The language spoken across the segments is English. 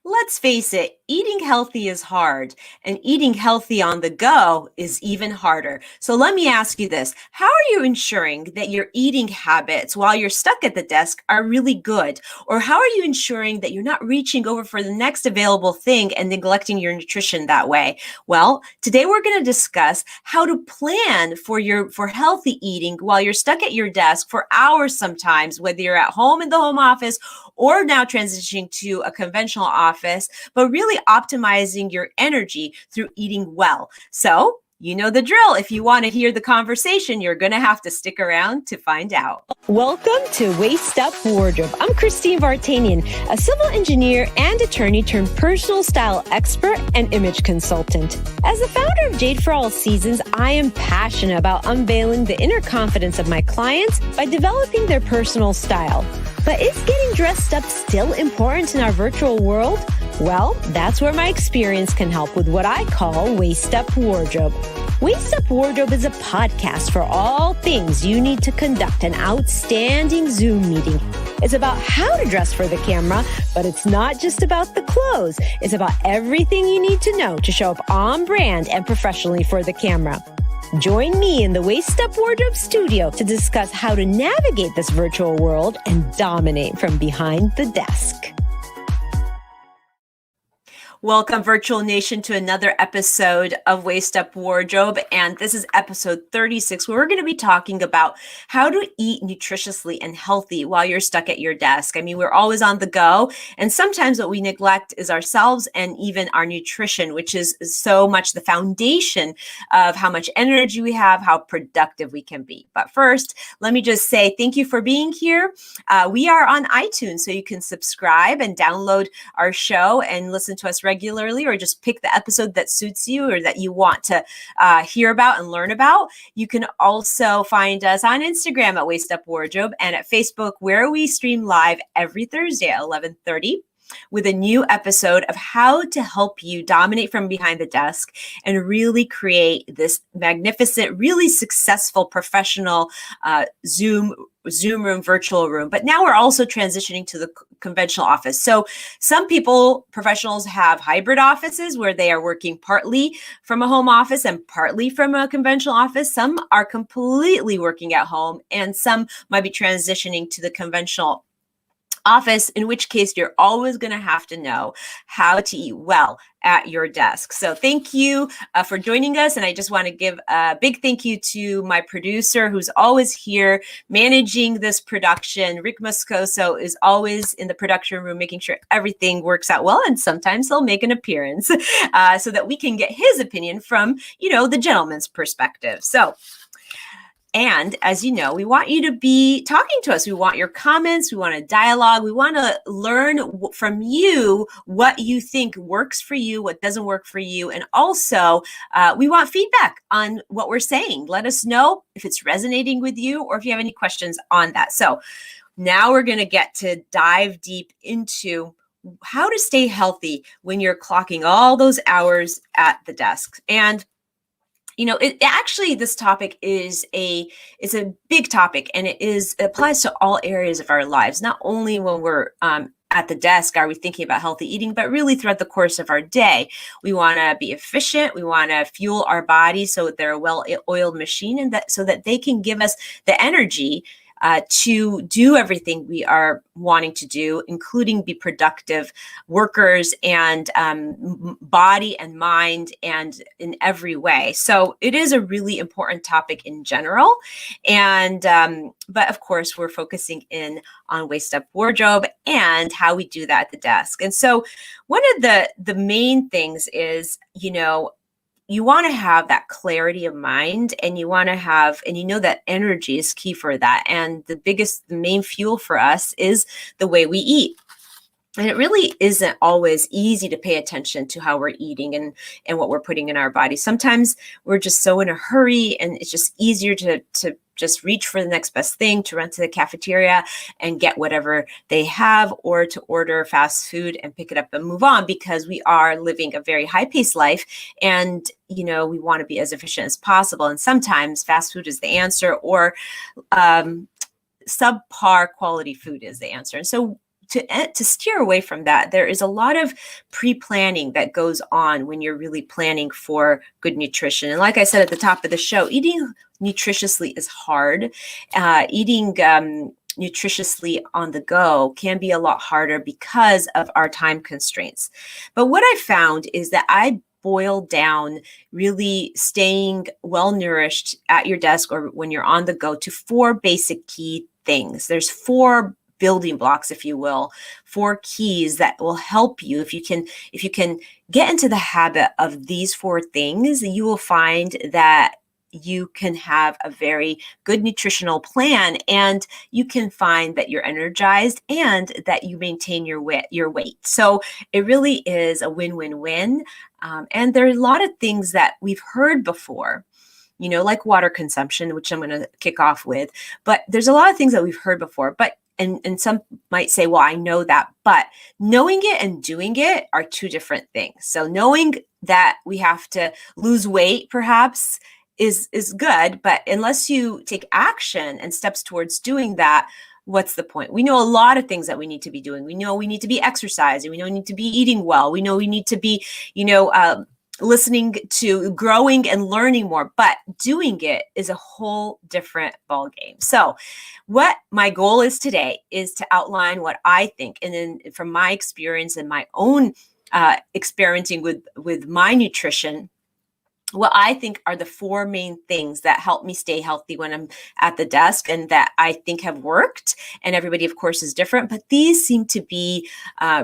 Let's face it, eating healthy is hard, and eating healthy on the go is even harder. So let me ask you this. How are you ensuring that your eating habits while you're stuck at the desk are really good? Or how are you ensuring that you're not reaching over for the next available thing and neglecting your nutrition that way? Well, today we're going to discuss how to plan for healthy eating while you're stuck at your desk for hours sometimes, whether you're at home in the home office or now transitioning to a conventional office, but really optimizing your energy through eating well. So, you know the drill. If you want to hear the conversation, you're going to have to stick around to find out. Welcome to Waist Up Wardrobe. I'm Christine Vartanian, a civil engineer and attorney turned personal style expert and image consultant. As the founder of Jade for All Seasons, I am passionate about unveiling the inner confidence of my clients by developing their personal style. But is getting dressed up still important in our virtual world? Well, that's where my experience can help with what I call Waist Up Wardrobe. Waist Up Wardrobe is a podcast for all things you need to conduct an outstanding Zoom meeting. It's about how to dress for the camera, but it's not just about the clothes. It's about everything you need to know to show up on brand and professionally for the camera. Join me in the Waist Up Wardrobe studio to discuss how to navigate this virtual world and dominate from behind the desk. Welcome, Virtual Nation, to another episode of Waist Up Wardrobe. And this is episode 36, where we're going to be talking about how to eat nutritiously and healthy while you're stuck at your desk. I mean, we're always on the go. And sometimes what we neglect is ourselves and even our nutrition, which is so much the foundation of how much energy we have, how productive we can be. But first, let me just say thank you for being here. We are on iTunes, so you can subscribe and download our show and listen to us regularly, or just pick the episode that suits you or that you want to hear about and learn about. You can also find us on Instagram at Waist Up Wardrobe and at Facebook, where we stream live every Thursday at 11:30 with a new episode of how to help you dominate from behind the desk and really create this magnificent, really successful professional Zoom room, virtual room. But now we're also transitioning to the conventional office. So some professionals have hybrid offices where they are working partly from a home office and partly from a conventional office. Some are completely working at home, and some might be transitioning to the conventional office, in which case you're always going to have to know how to eat well at your desk. So thank you for joining us. And I just want to give a big thank you to my producer, who's always here managing this production. Rick Moscoso is always in the production room, making sure everything works out well. And sometimes he'll make an appearance so that we can get his opinion from, the gentleman's perspective. And as you know, we want you to be talking to us. We want your comments. We want a dialogue. We want to learn from you what you think works for you, what doesn't work for you. And also, we want feedback on what we're saying. Let us know if it's resonating with you or if you have any questions on that. So now we're going to get to dive deep into how to stay healthy when you're clocking all those hours at the desk. And this topic is a big topic, and it applies to all areas of our lives. Not only when we're at the desk are we thinking about healthy eating, but really throughout the course of our day. We want to be efficient. We want to fuel our bodies so that they're a well-oiled machine, and so that they can give us the energy to do everything we are wanting to do, including be productive workers and body and mind and in every way. So it is a really important topic in general. And but of course, we're focusing in on Waist Up Wardrobe and how we do that at the desk. And so one of the main things is, you want to have that clarity of mind, and you want to have, and that energy is key for that. And the main fuel for us is the way we eat. And it really isn't always easy to pay attention to how we're eating and what we're putting in our body. Sometimes we're just so in a hurry, and it's just easier to just reach for the next best thing, to run to the cafeteria and get whatever they have, or to order fast food and pick it up and move on, because we are living a very high-paced life, and we want to be as efficient as possible. And sometimes fast food is the answer, or subpar quality food is the answer. And so to steer away from that, there is a lot of pre-planning that goes on when you're really planning for good nutrition. And like I said at the top of the show, eating nutritiously is hard. Eating nutritiously on the go can be a lot harder because of our time constraints. But what I found is that I boil down really staying well nourished at your desk or when you're on the go to 4 basic key things. There's 4 building blocks, if you will, 4 keys that will help you. If you can get into the habit of these 4 things, you will find that you can have a very good nutritional plan, and you can find that you're energized and that you maintain your weight. So it really is a win-win-win. And there are a lot of things that we've heard before, like water consumption, which I'm going to kick off with. But there's a lot of things that we've heard before, and some might say, well, I know that, but knowing it and doing it are 2 different things. So knowing that we have to lose weight, perhaps, is good, but unless you take action and steps towards doing that, what's the point? We know a lot of things that we need to be doing. We know we need to be exercising. We know we need to be eating well. We know we need to be, listening to, growing and learning more, but doing it is a whole different ballgame. So what my goal is today is to outline what I think, and then from my experience and my own experimenting with my nutrition, what I think are the 4 main things that help me stay healthy when I'm at the desk and that I think have worked. And everybody, of course, is different, but these seem to be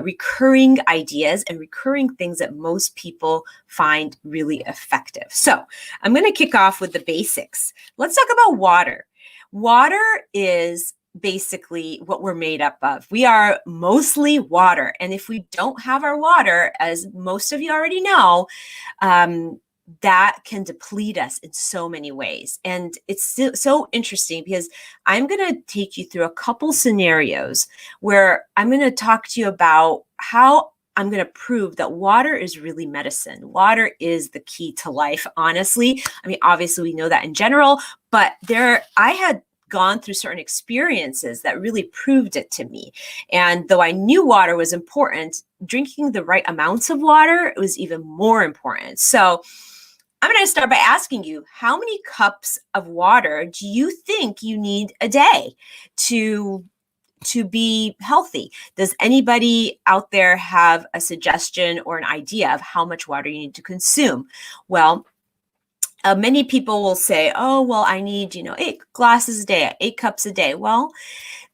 recurring ideas and recurring things that most people find really effective. So I'm going to kick off with the basics. Let's talk about water. Water is basically what we're made up of. We are mostly water. And if we don't have our water, as most of you already know, that can deplete us in so many ways. And it's so interesting because I'm going to take you through a couple scenarios where I'm going to talk to you about how I'm going to prove that water is really medicine. Water is the key to life, honestly. I mean, obviously we know that in general, but I had gone through certain experiences that really proved it to me. And though I knew water was important, drinking the right amounts of water was even more important. So I'm going to start by asking you, how many cups of water do you think you need a day to be healthy? Does anybody out there have a suggestion or an idea of how much water you need to consume? Well, many people will say, oh, well, I need, 8 glasses a day, 8 cups a day. Well,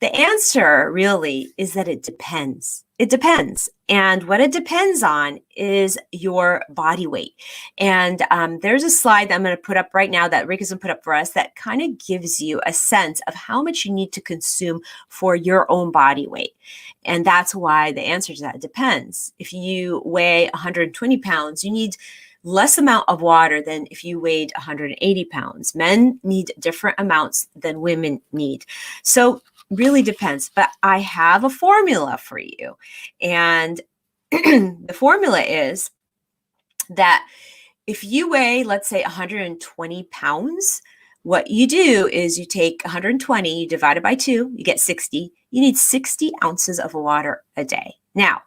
the answer really is that it depends. It depends. And what it depends on is your body weight. And there's a slide that I'm going to put up right now that Rick has put up for us that kind of gives you a sense of how much you need to consume for your own body weight. And that's why the answer to that depends. If you weigh 120 pounds, you need less amount of water than if you weighed 180 pounds. Men need different amounts than women need. So really depends, but I have a formula for you. And the formula is that if you weigh, let's say 120 pounds, what you do is you take 120, you divide it by 2, you get 60. You need 60 ounces of water a day. Now,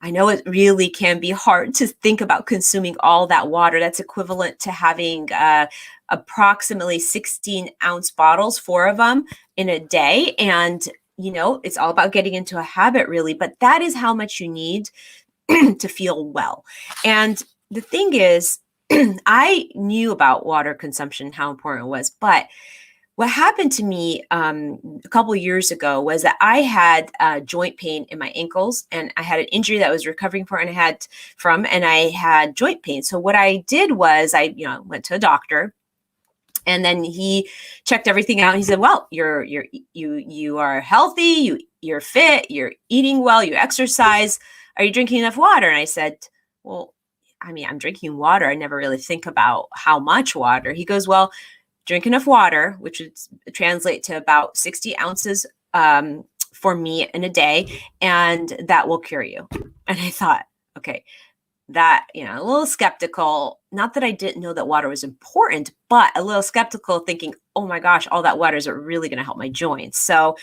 I know it really can be hard to think about consuming all that water. That's equivalent to having approximately 16-ounce bottles, 4 of them in a day. And, it's all about getting into a habit, really. But that is how much you need to feel well. And the thing is, I knew about water consumption, how important it was. But what happened to me a couple of years ago was that I had joint pain in my ankles, and I had an injury that I was recovering from, and I had joint pain. So what I did was I went to a doctor, and then he checked everything out. And he said, "Well, you are healthy, you're fit, you're eating well, you exercise. Are you drinking enough water?" And I said, "Well, I mean, I'm drinking water. I never really think about how much water." He goes, "Well, drink enough water," which would translate to about 60 ounces for me in a day, and that will cure you. And I thought, okay, that, a little skeptical. Not that I didn't know that water was important, but a little skeptical, thinking, oh my gosh, all that water is really going to help my joints. So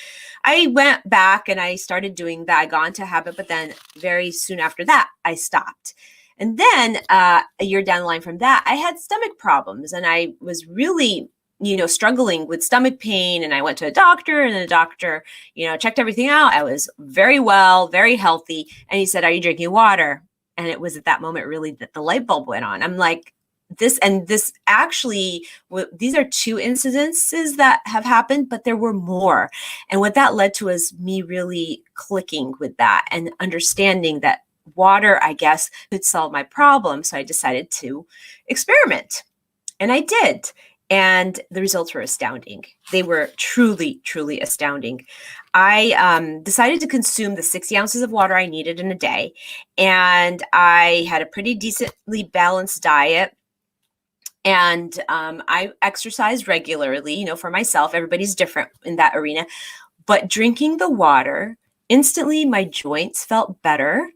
I went back and I started doing that. I got into a habit, but then very soon after that, I stopped. And then a year down the line from that, I had stomach problems, and I was really struggling with stomach pain. And I went to a doctor, and the doctor, checked everything out. I was very well, very healthy. And he said, "Are you drinking water?" And it was at that moment really that the light bulb went on. I'm like, this actually, these are two incidences that have happened, but there were more. And what that led to was me really clicking with that and understanding that water, I guess, could solve my problem. So I decided to experiment. And I did. And the results were astounding. They were truly, truly astounding. I decided to consume the 60 ounces of water I needed in a day. And I had a pretty decently balanced diet. And I exercised regularly, for myself. Everybody's different in that arena. But drinking the water, instantly my joints felt better.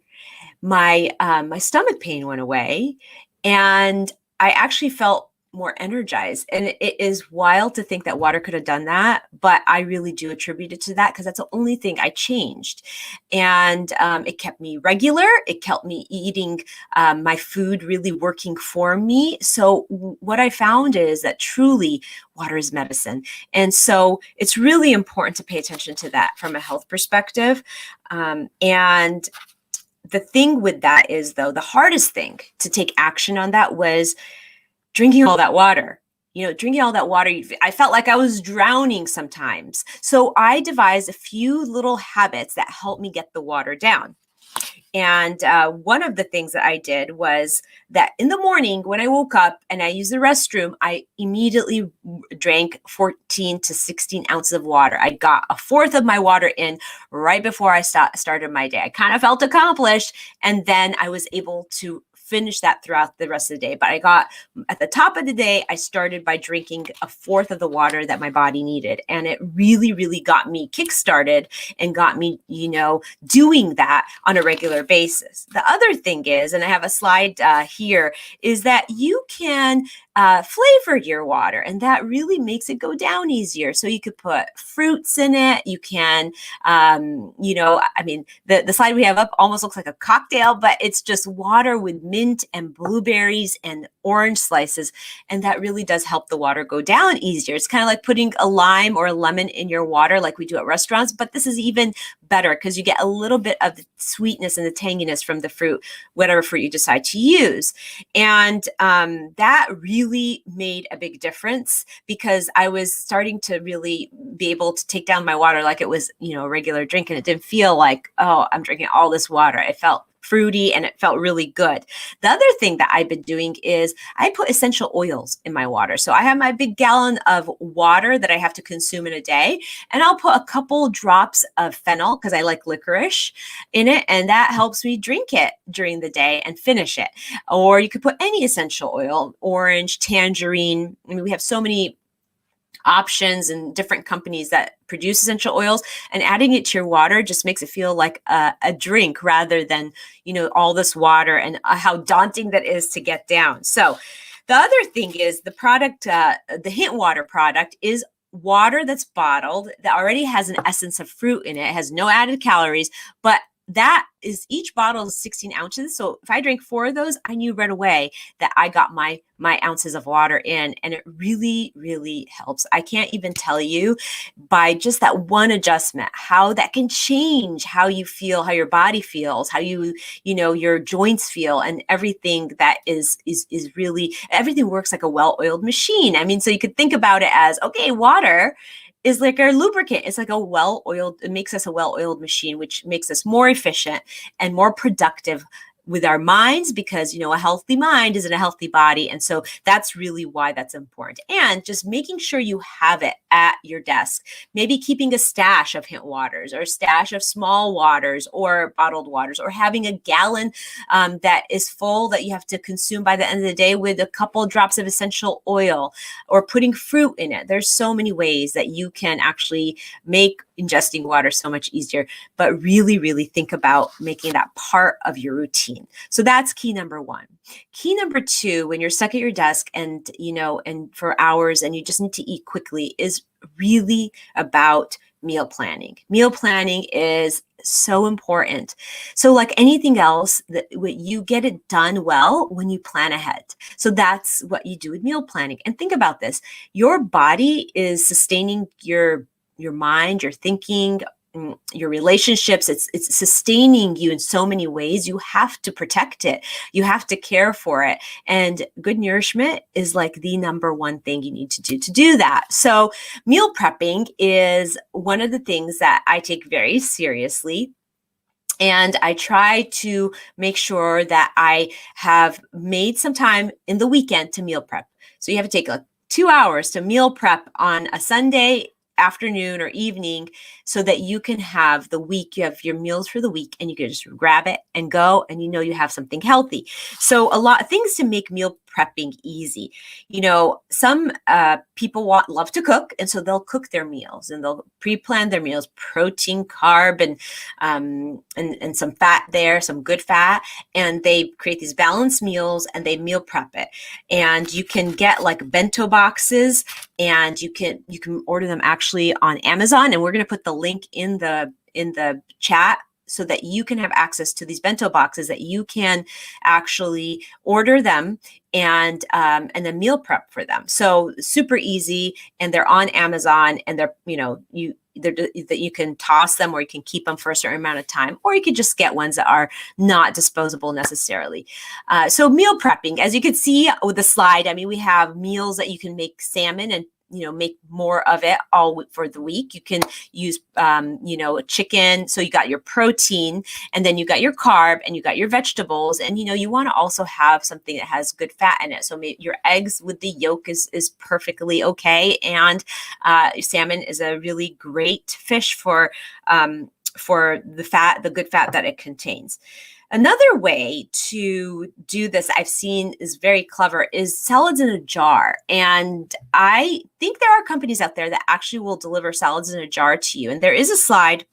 My stomach pain went away. And I actually felt more energized. And it is wild to think that water could have done that, but I really do attribute it to that because that's the only thing I changed. And it kept me regular. It kept me eating my food really working for me. So what I found is that truly water is medicine. And so it's really important to pay attention to that from a health perspective. And the thing with that is, though, the hardest thing to take action on that was drinking all that water. Drinking all that water, I felt like I was drowning sometimes. So I devised a few little habits that helped me get the water down. And one of the things that I did was that in the morning when I woke up and I used the restroom, I immediately drank 14 to 16 ounces of water. I got a fourth of my water in right before I started my day. I kind of felt accomplished. And then I was able to finish that throughout the rest of the day. But I got at the top of the day, I started by drinking a fourth of the water that my body needed. And it really, really got me kickstarted and got me, doing that on a regular basis. The other thing is, and I have a slide here, is that you can flavor your water, and that really makes it go down easier. So you could put fruits in it. You can, the slide we have up almost looks like a cocktail, but it's just water with mint and blueberries and orange slices. And that really does help the water go down easier. It's kind of like putting a lime or a lemon in your water like we do at restaurants, but this is even better because you get a little bit of the sweetness and the tanginess from the fruit, whatever fruit you decide to use. And that really made a big difference because I was starting to really be able to take down my water like it was, a regular drink. And it didn't feel like, oh, I'm drinking all this water. It felt fruity and it felt really good. The other thing that I've been doing is I put essential oils in my water. So I have my big gallon of water that I have to consume in a day, and I'll put a couple drops of fennel because I like licorice in it, and that helps me drink it during the day and finish it. Or you could put any essential oil, orange, tangerine. We have so many options and different companies that produce essential oils, and adding it to your water just makes it feel like a drink rather than, all this water and how daunting that is to get down. So the other thing is the product, the Hint Water product is water that's bottled that already has an essence of fruit in it. It has no added calories, but that is, each bottle is 16 ounces. So if I drank 4 of those, I knew right away that I got my ounces of water in, and it really, really helps. I can't even tell you by just that one adjustment, how that can change how you feel, how your body feels, how your joints feel, and everything that is really, everything works like a well-oiled machine. So you could think about it as, okay, water is like our lubricant. It's like it makes us a well-oiled machine, which makes us more efficient and more productive with our minds because, a healthy mind is in a healthy body. And so that's really why that's important. And just making sure you have it at your desk. Maybe keeping a stash of hint waters or a stash of small waters or bottled waters, or having a gallon that is full that you have to consume by the end of the day with a couple drops of essential oil, or putting fruit in it. There's so many ways that you can actually make ingesting water so much easier, but really, really think about making that part of your routine. So that's key number one. Key number two, when you're stuck at your desk and, and for hours and you just need to eat quickly, is really about meal planning. Meal planning is so important. So like anything else, that you get it done well when you plan ahead. So that's what you do with meal planning. And think about this. Your body is sustaining your mind, your thinking, your relationships. It's sustaining you in so many ways. You have to protect it. You have to care for it. And good nourishment is like the number one thing you need to do that. So meal prepping is one of the things that I take very seriously. And I try to make sure that I have made some time in the weekend to meal prep. So you have to take like 2 hours to meal prep on a Sunday afternoon or evening, so that you can have the week, you have your meals for the week, and you can just grab it and go, and you have something healthy. So a lot of things to make meal prepping easy. Some people love to cook, and so they'll cook their meals and they'll pre-plan their meals, protein, carb, and some fat there, some good fat, and they create these balanced meals and they meal prep it. And you can get like bento boxes, and you can order them actually on Amazon, and we're going to put the link in the chat so that you can have access to these bento boxes that you can actually order them and then meal prep for them. So super easy, and they're on Amazon, and they're that you can toss them, or you can keep them for a certain amount of time, or you could just get ones that are not disposable necessarily. So meal prepping, as you can see with the slide, we have meals that you can make salmon and make more of it all for the week. You can use, chicken. So you got your protein, and then you got your carb, and you got your vegetables. And, you want to also have something that has good fat in it. So maybe your eggs with the yolk is perfectly okay. And salmon is a really great fish for the good fat that it contains. Another way to do this I've seen is very clever, is salads in a jar. And I think there are companies out there that actually will deliver salads in a jar to you. And there is a slide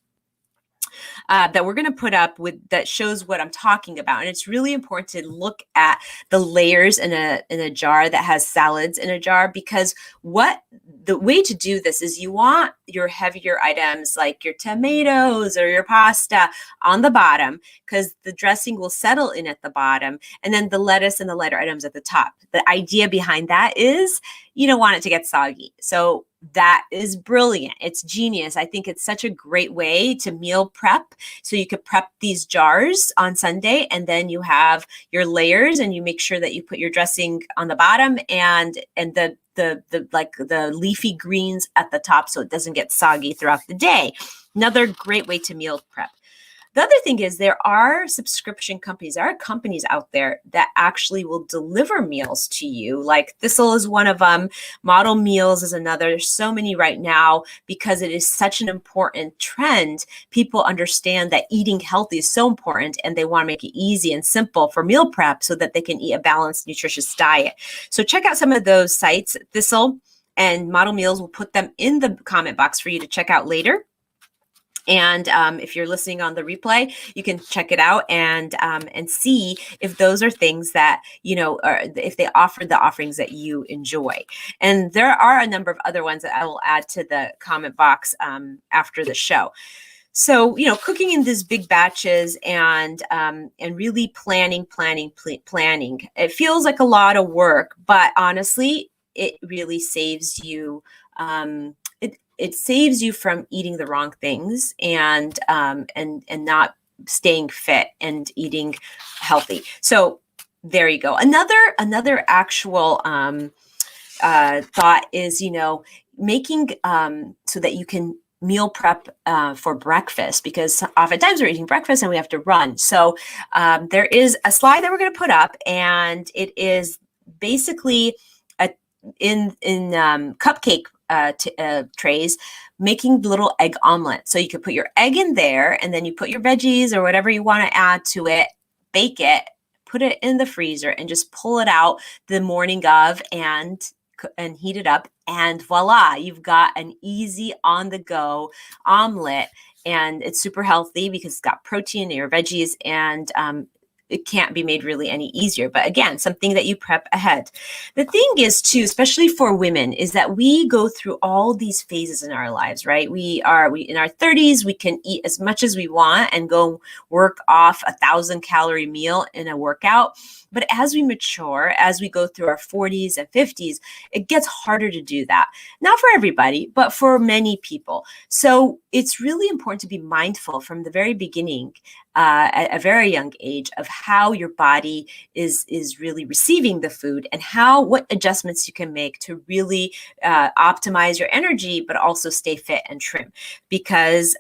that we're going to put up that shows what I'm talking about. And it's really important to look at the layers in a jar that has salads in a jar, because the way to do this is you want your heavier items like your tomatoes or your pasta on the bottom, because the dressing will settle in at the bottom, and then the lettuce and the lighter items at the top. The idea behind that is you don't want it to get soggy. So that is brilliant. It's genius. I think it's such a great way to meal prep. So you could prep these jars on Sunday, and then you have your layers, and you make sure that you put your dressing on the bottom and the leafy greens at the top, so it doesn't get soggy throughout the day. Another great way to meal prep. The other thing is there are subscription companies. There are companies out there that actually will deliver meals to you. Like Thistle is one of them. Model Meals is another. There's so many right now because it is such an important trend. People understand that eating healthy is so important, and they want to make it easy and simple for meal prep so that they can eat a balanced, nutritious diet. So check out some of those sites. Thistle and Model Meals, will put them in the comment box for you to check out later. And if you're listening on the replay, you can check it out and see if those are things that, or if they offer the offerings that you enjoy. And there are a number of other ones that I will add to the comment box after the show. So, cooking in these big batches and really planning. It feels like a lot of work, but honestly, it really saves you. It saves you from eating the wrong things and not staying fit and eating healthy. So there you go. Another actual thought is, making so that you can meal prep for breakfast, because oftentimes we're eating breakfast and we have to run. So there is a slide that we're going to put up, and it is basically in cupcake trays, making little egg omelet. So you could put your egg in there, and then you put your veggies or whatever you want to add to it, bake it, put it in the freezer, and just pull it out the morning of and heat it up. And voila, you've got an easy on the go omelet. And it's super healthy because it's got protein in your veggies, and it can't be made really any easier. But again, something that you prep ahead. The thing is too, especially for women, is that we go through all these phases in our lives, right? We in our 30s, we can eat as much as we want and go work off 1,000-calorie meal in a workout. But as we mature, as we go through our 40s and 50s, it gets harder to do that. Not for everybody, but for many people. So it's really important to be mindful from the very beginning, at a very young age, of how your body is really receiving the food, and what adjustments you can make to really optimize your energy, but also stay fit and trim. Because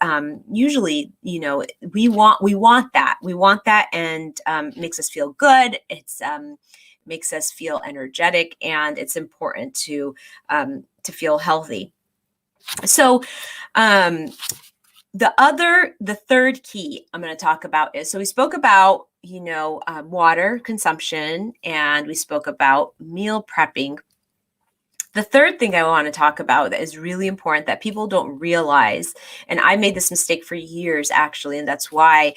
usually, we want that, and makes us feel good. It's makes us feel energetic, and it's important to feel healthy. So the third key I'm going to talk about is, so we spoke about, water consumption, and we spoke about meal prepping. The third thing I want to talk about that is really important that people don't realize, and I made this mistake for years actually, and that's why,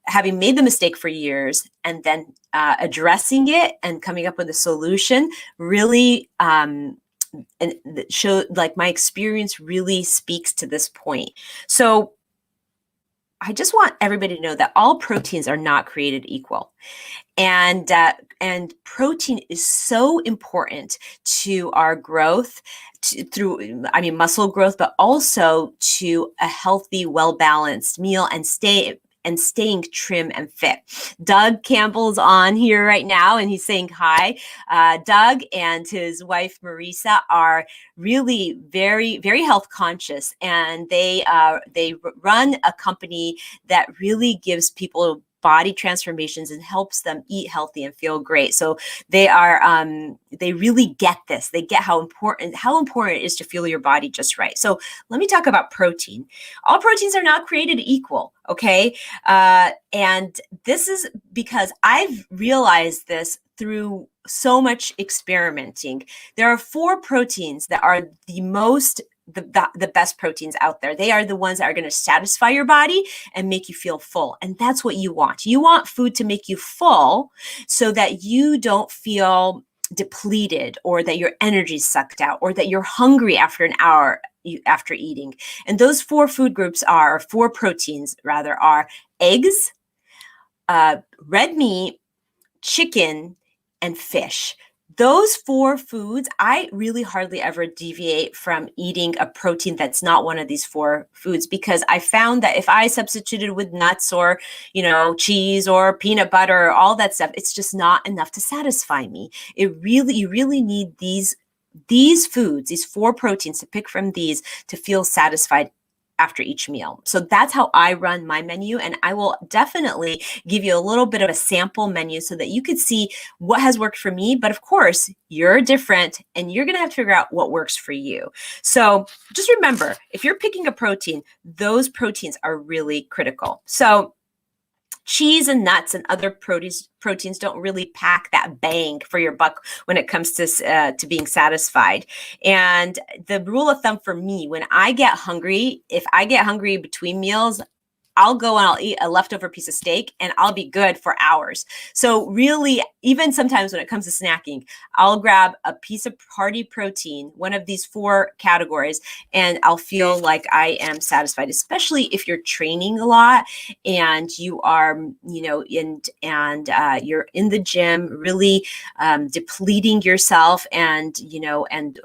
having made the mistake for years and then addressing it and coming up with a solution really and show, like, my experience really speaks to this point. So I just want everybody to know that all proteins are not created equal. And protein is so important to our growth, through muscle growth, but also to a healthy, well-balanced meal and staying trim and fit. Doug Campbell's on here right now, and he's saying hi. Doug and his wife Marisa are really very, very health conscious, and they run a company that really gives people body transformations and helps them eat healthy and feel great. So they really get this. They get how important it is to fuel your body just right. So let me talk about protein. All proteins are not created equal, okay? And this is because I've realized this through so much experimenting. There are 4 proteins that are the best proteins out there. They are the ones that are going to satisfy your body and make you feel full. And that's what you want. You want food to make you full so that you don't feel depleted, or that your energy is sucked out, or that you're hungry after an hour after eating. And those 4 proteins are eggs, red meat, chicken, and fish. Those 4 foods, I really hardly ever deviate from eating a protein that's not one of these 4 foods, because I found that if I substituted with nuts or, cheese or peanut butter or all that stuff, it's just not enough to satisfy me. You really need these foods, these 4 proteins, to pick from these to feel satisfied after each meal. So that's how I run my menu, and I will definitely give you a little bit of a sample menu so that you could see what has worked for me. But of course, you're different, and you're going to have to figure out what works for you. So just remember, if you're picking a protein, those proteins are really critical. So cheese and nuts and other proteins don't really pack that bang for your buck when it comes to being satisfied. And the rule of thumb for me, when I get hungry, if I get hungry between meals, I'll go and I'll eat a leftover piece of steak and I'll be good for hours. So really, even sometimes when it comes to snacking, I'll grab a piece of hearty protein, one of these 4 categories, and I'll feel like I am satisfied, especially if you're training a lot and you are, you're in the gym, really depleting yourself and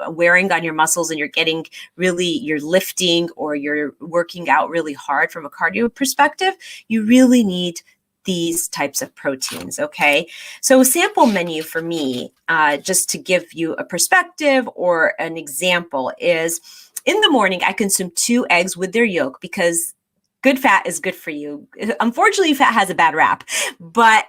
wearing on your muscles, and you're lifting or you're working out really hard from a cardio perspective. You really need these types of proteins, okay? So a sample menu for me, just to give you a perspective or an example, is in the morning, I consume 2 eggs with their yolk because good fat is good for you. Unfortunately, fat has a bad rap, but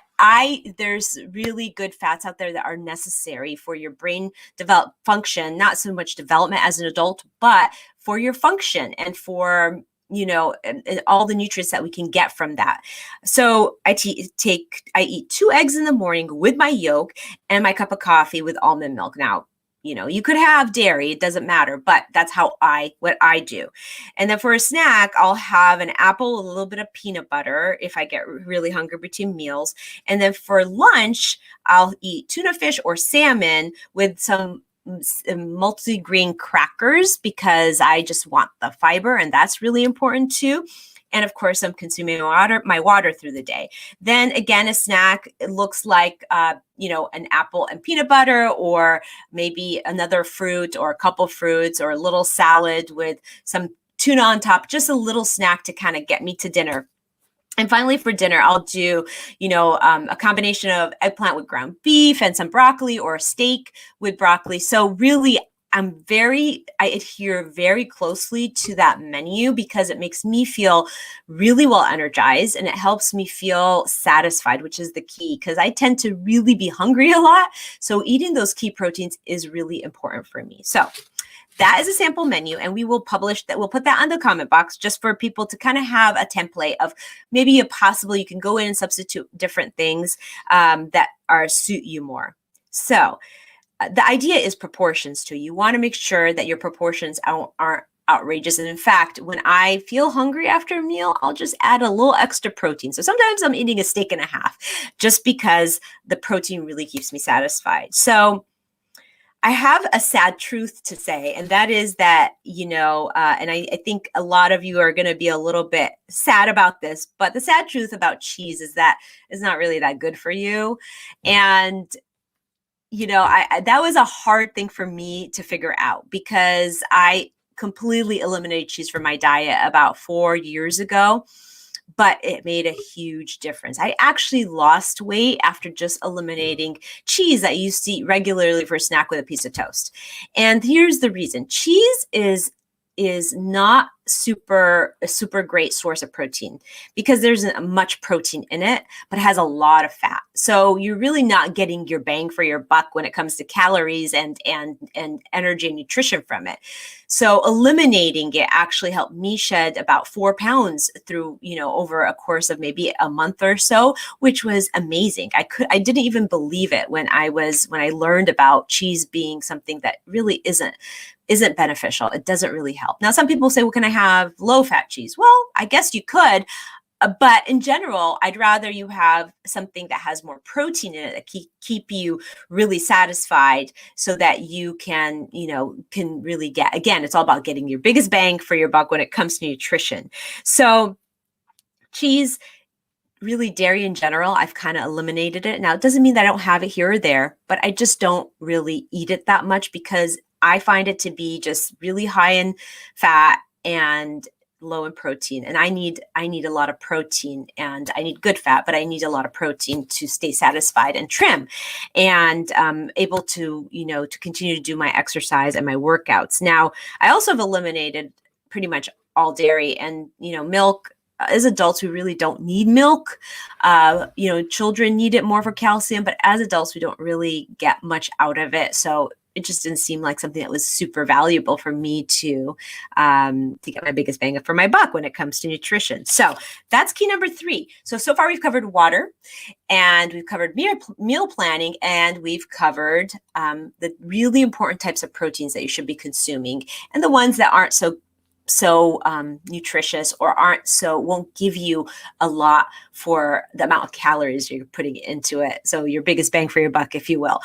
there's really good fats out there that are necessary for your brain develop function, not so much development as an adult, but for your function and for and all the nutrients that we can get from that. So I eat 2 eggs in the morning with my yolk and my cup of coffee with almond milk. Now, you could have dairy, it doesn't matter, but that's what I do. And then for a snack, I'll have an apple, a little bit of peanut butter if I get really hungry between meals. And then for lunch, I'll eat tuna fish or salmon with some multi-grain crackers because I just want the fiber, and that's really important too. And of course, I'm consuming my water through the day. Then again, a snack, it looks like, an apple and peanut butter, or maybe another fruit or a couple fruits, or a little salad with some tuna on top, just a little snack to kind of get me to dinner. And finally, for dinner, I'll do, a combination of eggplant with ground beef and some broccoli, or a steak with broccoli. So really, I adhere very closely to that menu because it makes me feel really well energized, and it helps me feel satisfied, which is the key, because I tend to really be hungry a lot. So eating those key proteins is really important for me. So that is a sample menu, and we will publish that. We'll put that on the comment box just for people to kind of have a template of maybe you can go in and substitute different things that suit you more. So the idea is proportions too. You want to make sure that your proportions aren't outrageous. And in fact, when I feel hungry after a meal, I'll just add a little extra protein. So sometimes I'm eating a steak and a half just because the protein really keeps me satisfied. So I have a sad truth to say, and that is that, and I think a lot of you are going to be a little bit sad about this, but the sad truth about cheese is that it's not really that good for you. And that was a hard thing for me to figure out, because I completely eliminated cheese from my diet about 4 years ago, but it made a huge difference. I actually lost weight after just eliminating cheese that I used to eat regularly for a snack with a piece of toast. And here's the reason. Cheese is not a super great source of protein because there's much protein in it, but it has a lot of fat. So you're really not getting your bang for your buck when it comes to calories and energy and nutrition from it. So eliminating it actually helped me shed about 4 pounds through, over a course of maybe a month or so, which was amazing. I didn't even believe it when I learned about cheese being something that really isn't beneficial. It doesn't really help. Now, some people say, well, can I have low fat cheese? Well, I guess you could. But in general, I'd rather you have something that has more protein in it that keep you really satisfied, so that you can really get, again, it's all about getting your biggest bang for your buck when it comes to nutrition. So cheese, really dairy in general, I've kind of eliminated it. Now, it doesn't mean that I don't have it here or there, but I just don't really eat it that much because I find it to be just really high in fat and low in protein. And I need a lot of protein, and I need good fat, but I need a lot of protein to stay satisfied and trim and able to, to continue to do my exercise and my workouts. Now, I also have eliminated pretty much all dairy and, milk. As adults, we really don't need milk. Children need it more for calcium, but as adults, we don't really get much out of it. So it just didn't seem like something that was super valuable for me to get my biggest bang for my buck when it comes to nutrition. So that's key number 3. So far we've covered water, and we've covered meal planning, and we've covered the really important types of proteins that you should be consuming, and the ones that aren't so nutritious or won't give you a lot for the amount of calories you're putting into it. So your biggest bang for your buck, if you will.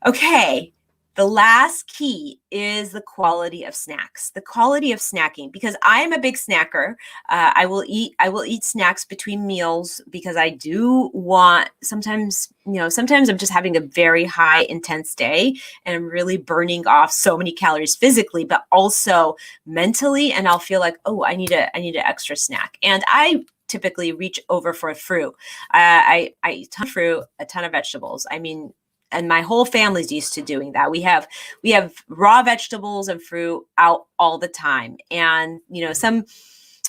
Okay. The last key is the quality of snacks, the quality of snacking, because I am a big snacker. I will eat snacks between meals because I do want, sometimes I'm just having a very high intense day and I'm really burning off so many calories physically, but also mentally. And I'll feel like, oh, I need an extra snack. And I typically reach over for fruit. I eat a ton of fruit, a ton of vegetables. And my whole family's used to doing that. We have raw vegetables and fruit out all the time. And, some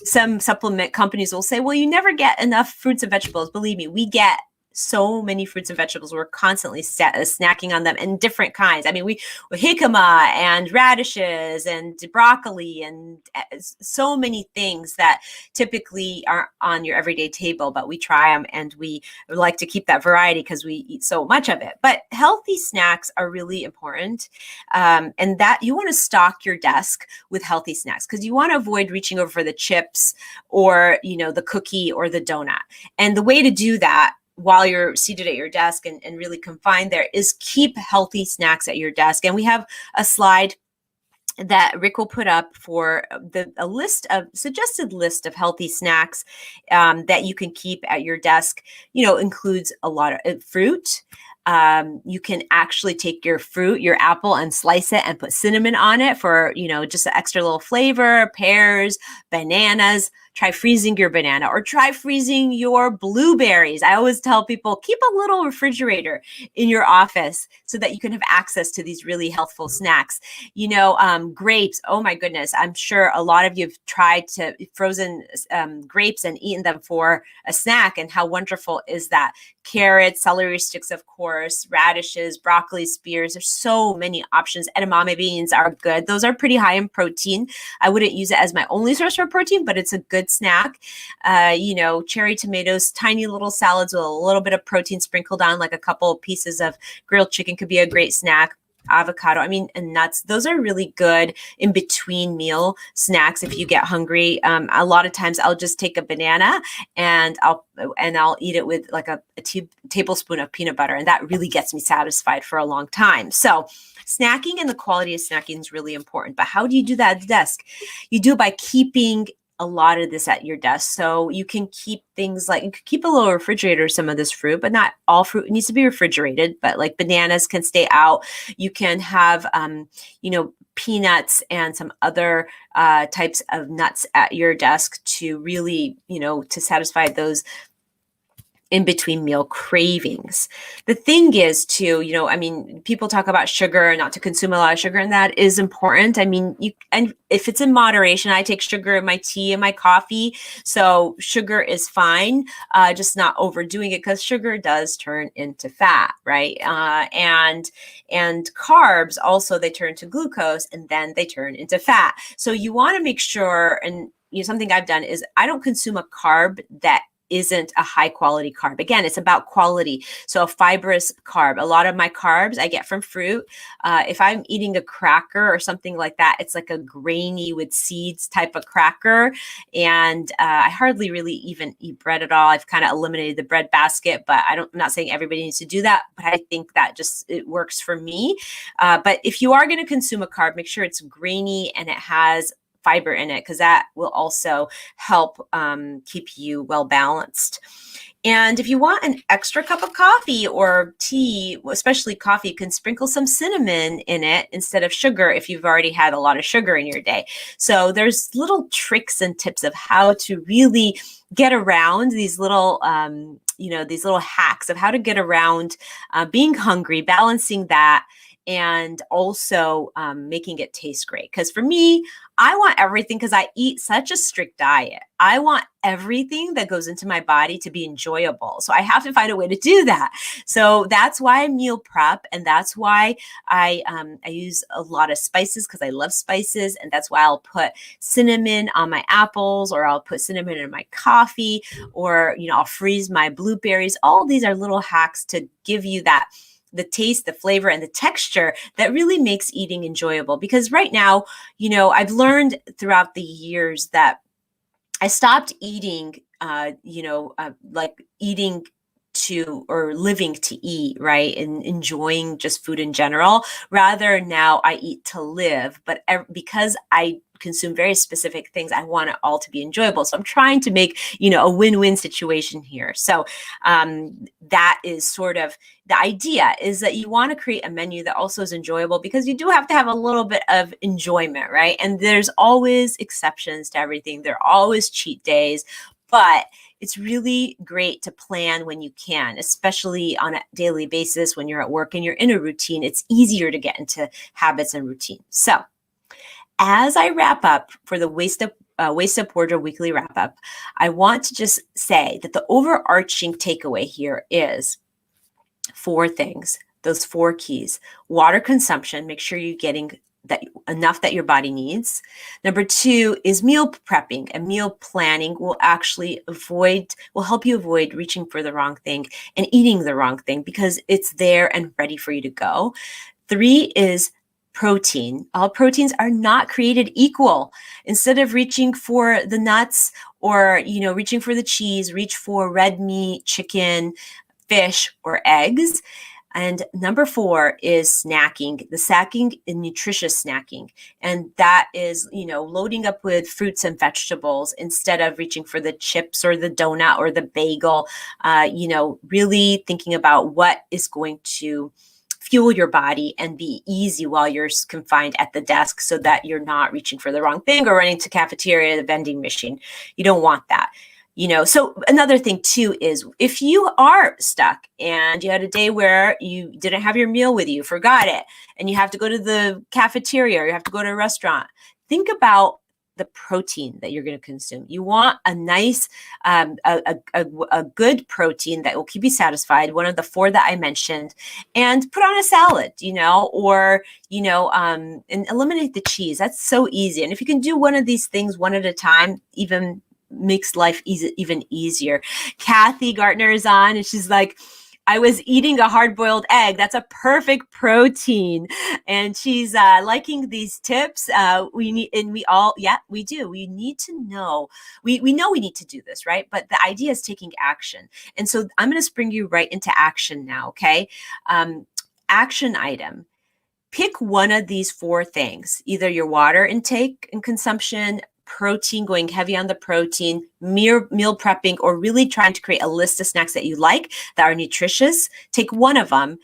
some supplement companies will say, well, you never get enough fruits and vegetables. Believe me, we get so many fruits and vegetables. We're constantly snacking on them in different kinds. I mean, we jicama and radishes and broccoli and so many things that typically aren't on your everyday table, but we try them and we like to keep that variety because we eat so much of it. But healthy snacks are really important. And that you want to stock your desk with healthy snacks because you want to avoid reaching over for the chips or, the cookie or the donut. And the way to do that while you're seated at your desk and really confined there is keep healthy snacks at your desk. And we have a slide that Rick will put up for a suggested list of healthy snacks that you can keep at your desk. Includes a lot of fruit. You can actually take your fruit, your apple, and slice it and put cinnamon on it for, just an extra little flavor. Pears, bananas. Try freezing your banana or try freezing your blueberries. I always tell people, keep a little refrigerator in your office so that you can have access to these really healthful snacks. Grapes. Oh my goodness. I'm sure a lot of you have tried to frozen grapes and eaten them for a snack. And how wonderful is that? Carrots, celery sticks, of course, radishes, broccoli, spears. There's so many options. Edamame beans are good. Those are pretty high in protein. I wouldn't use it as my only source for protein, but it's a good snack. Cherry tomatoes, tiny little salads with a little bit of protein sprinkled on, like a couple of pieces of grilled chicken could be a great snack. Avocado, and nuts. Those are really good in between meal snacks if you get hungry. A lot of times I'll just take a banana and I'll eat it with like a tablespoon of peanut butter. And that really gets me satisfied for a long time. So snacking and the quality of snacking is really important. But how do you do that at the desk? You do it by keeping a lot of this at your desk. So you can keep things like, you could keep a little refrigerator of some of this fruit, but not all fruit needs to be refrigerated, but like bananas can stay out. You can have, peanuts and some other types of nuts at your desk to really, to satisfy those in between meal cravings. The thing is too, people talk about sugar, not to consume a lot of sugar, and that is important. And if it's in moderation, I take sugar in my tea and my coffee. So sugar is fine, just not overdoing it because sugar does turn into fat, right? And carbs also, they turn to glucose and then they turn into fat. So you want to make sure, and something I've done is I don't consume a carb that isn't a high quality carb. Again, it's about quality. So a fibrous carb, a lot of my carbs I get from fruit. If I'm eating a cracker or something like that, it's like a grainy with seeds type of cracker. And I hardly really even eat bread at all. I've kind of eliminated the bread basket, but I'm not saying everybody needs to do that, but I think that it works for me. But if you are going to consume a carb, make sure it's grainy and it has fiber in it, because that will also help keep you well balanced. And if you want an extra cup of coffee or tea, especially coffee, you can sprinkle some cinnamon in it instead of sugar if you've already had a lot of sugar in your day. So there's little tricks and tips of how to really get around these little these little hacks of how to get around being hungry, balancing that, and also making it taste great. Because for me, I want everything, because I eat such a strict diet. I want everything that goes into my body to be enjoyable. So I have to find a way to do that. So that's why I meal prep. And that's why I use a lot of spices, because I love spices. And that's why I'll put cinnamon on my apples, or I'll put cinnamon in my coffee, or, I'll freeze my blueberries. All these are little hacks to give you the taste, the flavor, and the texture that really makes eating enjoyable. Because right now, I've learned throughout the years that I stopped eating, like eating to, or living to eat, right? And enjoying just food in general. Rather, now I eat to live, but because I consume very specific things, I want it all to be enjoyable. So I'm trying to make, a win-win situation here. So that is sort of the idea, is that you want to create a menu that also is enjoyable, because you do have to have a little bit of enjoyment, right? And there's always exceptions to everything. There are always cheat days, but it's really great to plan when you can, especially on a daily basis when you're at work and you're in a routine. It's easier to get into habits and routine. So as I wrap up for the Waist Up Waist Up Wardrobe Weekly Wrap Up, I want to just say that the overarching takeaway here is 4 things, those 4 keys. Water consumption, make sure you're getting that enough that your body needs. Number 2 is meal prepping, and meal planning will help you avoid reaching for the wrong thing and eating the wrong thing because it's there and ready for you to go. 3 is protein. All proteins are not created equal. Instead of reaching for the nuts or, reaching for the cheese, reach for red meat, chicken, fish, or eggs. And number 4 is snacking, the snacking and nutritious snacking. And that is, loading up with fruits and vegetables instead of reaching for the chips or the donut or the bagel, really thinking about what is going to fuel your body and be easy while you're confined at the desk so that you're not reaching for the wrong thing or running to cafeteria, the vending machine. You don't want that. So another thing too is if you are stuck and you had a day where you didn't have your meal with you, forgot it, and you have to go to the cafeteria or you have to go to a restaurant, think about the protein that you're going to consume. You want a nice, a good protein that will keep you satisfied. One of the 4 that I mentioned, and put on a salad, and eliminate the cheese. That's so easy. And if you can do one of these things one at a time, even makes life even easier. Kathy Gartner is on and she's like, I was eating a hard-boiled egg. That's a perfect protein. And she's liking these tips. We do. We need to know. We know we need to do this, right? But the idea is taking action. And so I'm going to spring you right into action now, okay? Action item. Pick one of these 4 things, either your water intake and consumption, protein, going heavy on the protein, meal prepping, or really trying to create a list of snacks that you like that are nutritious. Take one of them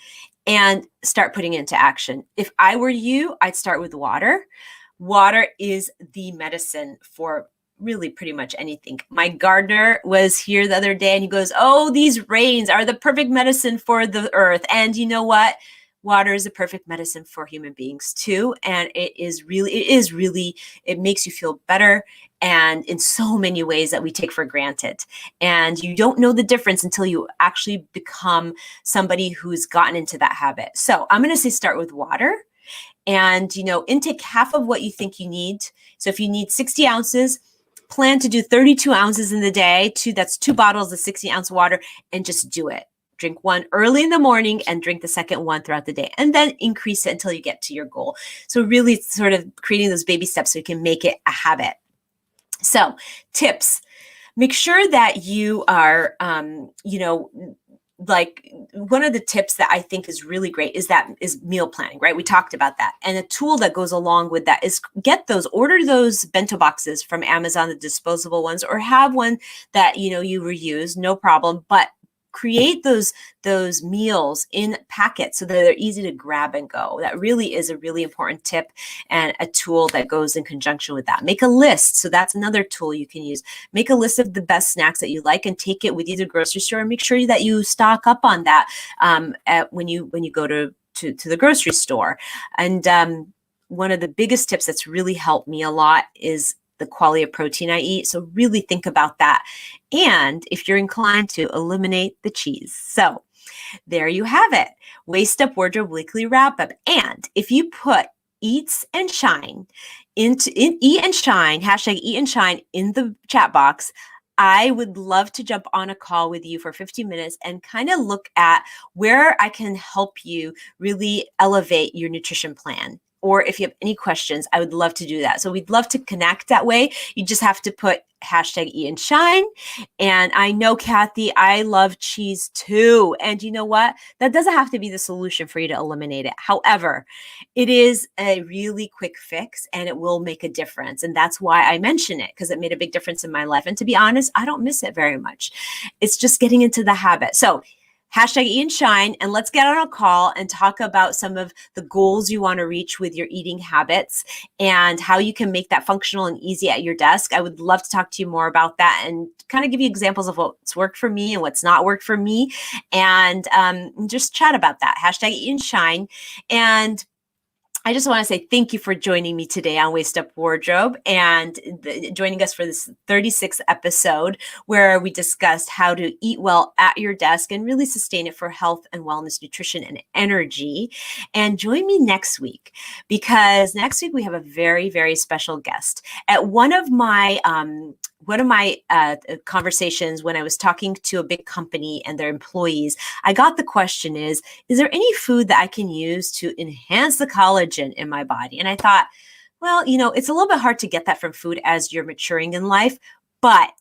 and start putting it into action. If I were you, I'd start with water. Water is the medicine for really pretty much anything. My gardener was here the other day and he goes, "Oh, these rains are the perfect medicine for the earth." And you know what? Water is a perfect medicine for human beings too. And it makes you feel better. And in so many ways that we take for granted. And you don't know the difference until you actually become somebody who's gotten into that habit. So I'm going to say start with water and, intake half of what you think you need. So if you need 60 ounces, plan to do 32 ounces in the day. That's 2 bottles of 60-ounce water and just do it. Drink one early in the morning and drink the second one throughout the day, and then increase it until you get to your goal. So really sort of creating those baby steps so you can make it a habit. So tips, make sure that you are, like one of the tips that I think is really great is meal planning, right? We talked about that. And a tool that goes along with that is order those bento boxes from Amazon, the disposable ones, or have one that, you reuse, no problem. But create those meals in packets so that they're easy to grab and go. That really is a really important tip and a tool that goes in conjunction with that. Make a list. So that's another tool you can use. Make a list of the best snacks that you like and take it with you to the grocery store and make sure that you stock up on that when you go to the grocery store. And one of the biggest tips that's really helped me a lot is the quality of protein I eat. So really think about that. And if you're inclined to, eliminate the cheese. So there you have it. Waist Up Wardrobe Weekly Wrap Up. And if you put Eats and Shine Eat and Shine, hashtag Eat and Shine in the chat box, I would love to jump on a call with you for 15 minutes and kind of look at where I can help you really elevate your nutrition plan. Or if you have any questions, I would love to do that. So we'd love to connect that way. You just have to put hashtag Eat and Shine. And I know, Kathy, I love cheese too. And you know what? That doesn't have to be the solution for you to eliminate it. However, it is a really quick fix and it will make a difference. And that's why I mention it, because it made a big difference in my life. And to be honest, I don't miss it very much. It's just getting into the habit. So hashtag Eat and Shine, and let's get on a call and talk about some of the goals you want to reach with your eating habits and how you can make that functional and easy at your desk. I would love to talk to you more about that and kind of give you examples of what's worked for me and what's not worked for me, and just chat about that. Hashtag Eat and Shine. And I just want to say thank you for joining me today on Waist Up Wardrobe and joining us for this 36th episode where we discussed how to eat well at your desk and really sustain it for health and wellness, nutrition, and energy. And join me next week because next week we have a very, very special guest. At one of my conversations when I was talking to a big company and their employees, I got the question is there any food that I can use to enhance the collagen in my body? And I thought, well, it's a little bit hard to get that from food as you're maturing in life, but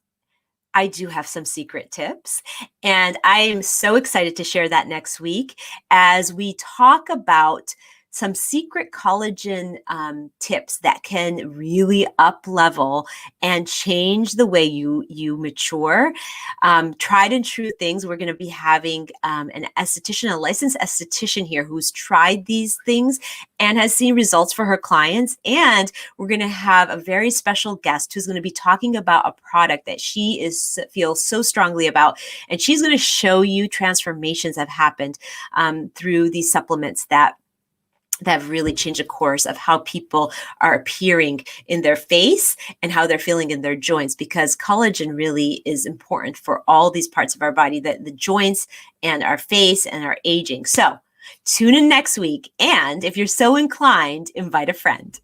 I do have some secret tips. And I am so excited to share that next week as we talk about some secret collagen tips that can really up level and change the way you mature. Tried and true things. We're going to be having an esthetician, a licensed esthetician here who's tried these things and has seen results for her clients. And we're going to have a very special guest who's going to be talking about a product that she feels so strongly about. And she's going to show you transformations that have happened through these supplements that have really changed the course of how people are appearing in their face and how they're feeling in their joints, because collagen really is important for all these parts of our body, the joints and our face and our aging. So tune in next week. And if you're so inclined, invite a friend.